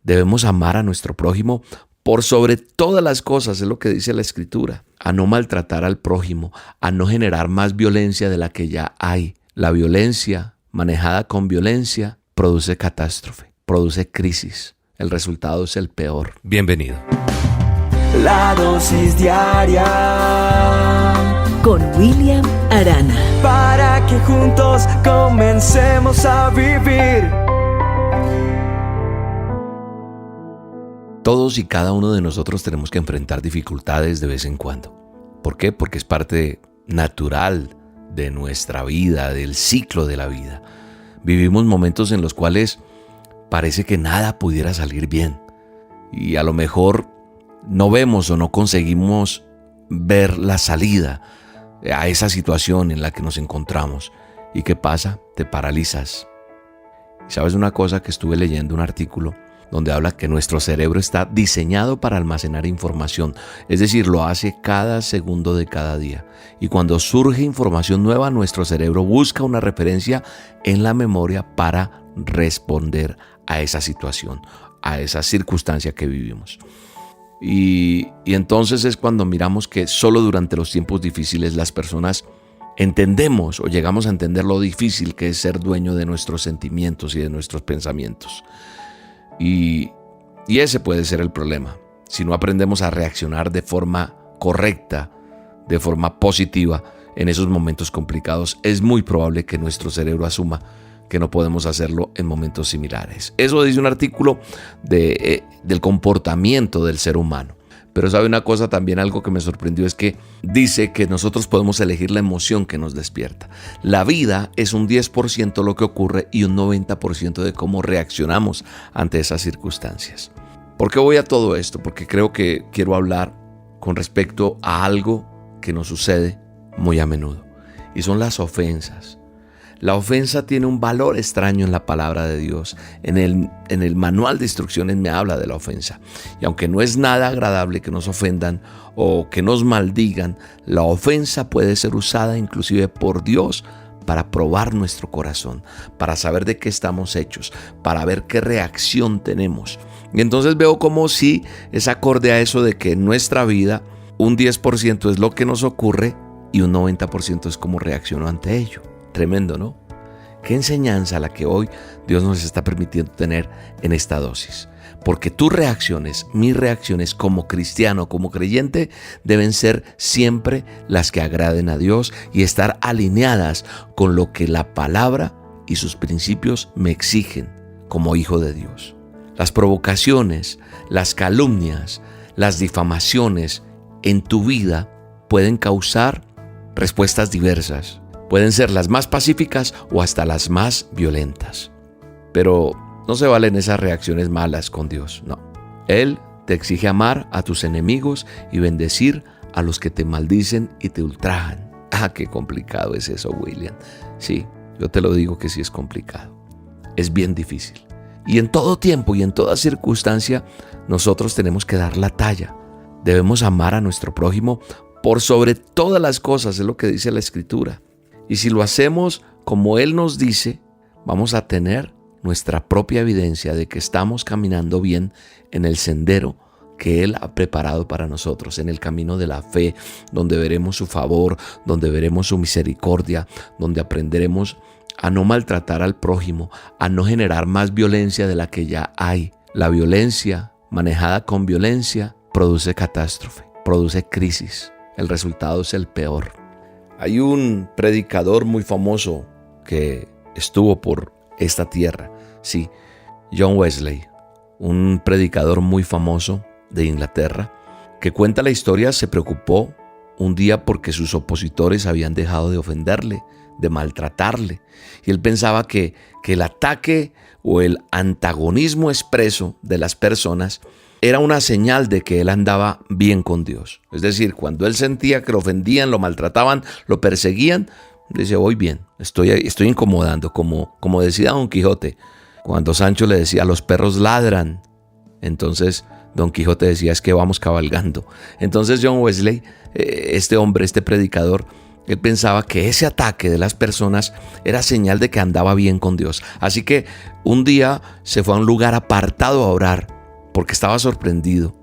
Debemos amar a nuestro prójimo por sobre todas las cosas, es lo que dice la Escritura. A no maltratar al prójimo, a no generar más violencia de la que ya hay. La violencia, manejada con violencia, produce catástrofe, produce crisis. El resultado es el peor. Bienvenido. La dosis diaria con William Arana. Para que juntos comencemos a vivir. Todos y cada uno de nosotros tenemos que enfrentar dificultades de vez en cuando. ¿Por qué? Porque es parte natural de nuestra vida, del ciclo de la vida. Vivimos momentos en los cuales parece que nada pudiera salir bien. Y a lo mejor no vemos o no conseguimos ver la salida a esa situación en la que nos encontramos. ¿Y qué pasa? Te paralizas. ¿Sabes una cosa? Que estuve leyendo un artículo donde habla que nuestro cerebro está diseñado para almacenar información, es decir, lo hace cada segundo de cada día. Y cuando surge información nueva, nuestro cerebro busca una referencia en la memoria para responder a esa situación, a esa circunstancia que vivimos. Y entonces es cuando miramos que solo durante los tiempos difíciles las personas entendemos o llegamos a entender lo difícil que es ser dueño de nuestros sentimientos y de nuestros pensamientos. Y ese puede ser el problema. Si no aprendemos a reaccionar de forma correcta, de forma positiva en esos momentos complicados, es muy probable que nuestro cerebro asuma que no podemos hacerlo en momentos similares. Eso dice un artículo del comportamiento del ser humano. Pero sabe una cosa también, algo que me sorprendió es que dice que nosotros podemos elegir la emoción que nos despierta. La vida es un 10% lo que ocurre y un 90% de cómo reaccionamos ante esas circunstancias. ¿Por qué voy a todo esto? Porque creo que quiero hablar con respecto a algo que nos sucede muy a menudo y son las ofensas. La ofensa tiene un valor extraño en la palabra de Dios. En el manual de instrucciones me habla de la ofensa. Y aunque no es nada agradable que nos ofendan o que nos maldigan, la ofensa puede ser usada inclusive por Dios para probar nuestro corazón, para saber de qué estamos hechos, para ver qué reacción tenemos. Y entonces veo como si es acorde a eso de que en nuestra vida un 10% es lo que nos ocurre y un 90% es cómo reacciono ante ello. Tremendo, ¿no? Qué enseñanza la que hoy Dios nos está permitiendo tener en esta dosis. Porque tus reacciones, mis reacciones como cristiano, como creyente, deben ser siempre las que agraden a Dios y estar alineadas con lo que la palabra y sus principios me exigen como hijo de Dios. Las provocaciones, las calumnias, las difamaciones en tu vida pueden causar respuestas diversas. Pueden ser las más pacíficas o hasta las más violentas. Pero no se valen esas reacciones malas con Dios, no. Él te exige amar a tus enemigos y bendecir a los que te maldicen y te ultrajan. Qué complicado es eso, William. Sí, yo te lo digo que sí es complicado. Es bien difícil. Y en todo tiempo y en toda circunstancia, nosotros tenemos que dar la talla. Debemos amar a nuestro prójimo por sobre todas las cosas, es lo que dice la Escritura. Y si lo hacemos como Él nos dice, vamos a tener nuestra propia evidencia de que estamos caminando bien en el sendero que Él ha preparado para nosotros, en el camino de la fe, donde veremos su favor, donde veremos su misericordia, donde aprenderemos a no maltratar al prójimo, a no generar más violencia de la que ya hay. La violencia, manejada con violencia, produce catástrofe, produce crisis. El resultado es el peor. Hay un predicador muy famoso que estuvo por esta tierra, sí, John Wesley, un predicador muy famoso de Inglaterra, que cuenta la historia. Se preocupó un día porque sus opositores habían dejado de ofenderle, de maltratarle, y él pensaba que el ataque o el antagonismo expreso de las personas era una señal de que él andaba bien con Dios. Es decir, cuando él sentía que lo ofendían, lo maltrataban, lo perseguían, dice, voy bien, estoy incomodando, como decía Don Quijote, cuando Sancho le decía, los perros ladran. Entonces Don Quijote decía, es que vamos cabalgando. Entonces John Wesley, este hombre, este predicador, él pensaba que ese ataque de las personas era señal de que andaba bien con Dios. Así que un día se fue a un lugar apartado a orar. porque estaba sorprendido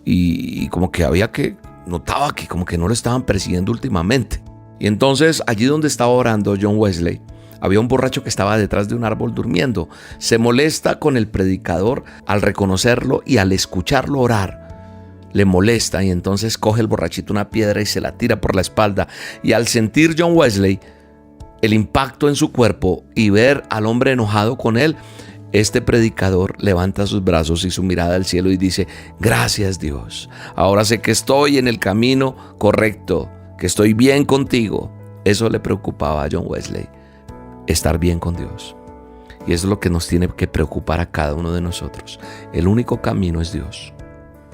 y como que notaba que como que no lo estaban persiguiendo últimamente. Y entonces allí donde estaba orando John Wesley, había un borracho que estaba detrás de un árbol durmiendo. Se molesta con el predicador al reconocerlo y al escucharlo orar. Le molesta y entonces coge el borrachito una piedra y se la tira por la espalda. Y al sentir John Wesley el impacto en su cuerpo y ver al hombre enojado con él, este predicador levanta sus brazos y su mirada al cielo y dice: gracias Dios, ahora sé que estoy en el camino correcto, que estoy bien contigo. Eso le preocupaba a John Wesley, estar bien con Dios. Y eso es lo que nos tiene que preocupar a cada uno de nosotros. El único camino es Dios.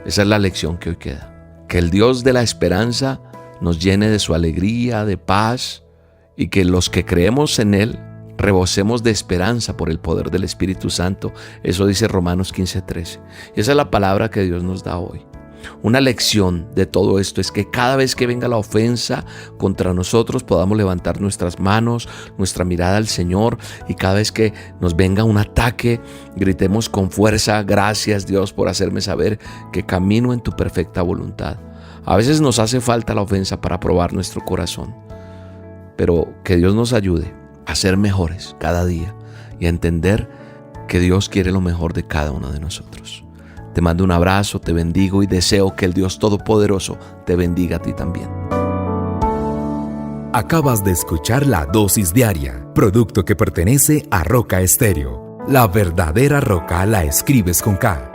Esa es la lección que hoy queda. Que el Dios de la esperanza nos llene de su alegría, de paz, y que los que creemos en Él rebosemos de esperanza por el poder del Espíritu Santo. Eso dice Romanos 15:13. Y esa es la palabra que Dios nos da hoy. Una lección de todo esto es que cada vez que venga la ofensa contra nosotros podamos levantar nuestras manos, nuestra mirada al Señor, y cada vez que nos venga un ataque gritemos con fuerza: gracias Dios por hacerme saber que camino en tu perfecta voluntad. A veces nos hace falta la ofensa para probar nuestro corazón, pero que Dios nos ayude a ser mejores cada día y a entender que Dios quiere lo mejor de cada uno de nosotros. Te mando un abrazo, te bendigo y deseo que el Dios Todopoderoso te bendiga a ti también. Acabas de escuchar La Dosis Diaria, producto que pertenece a Roca Estéreo. La verdadera roca la escribes con K.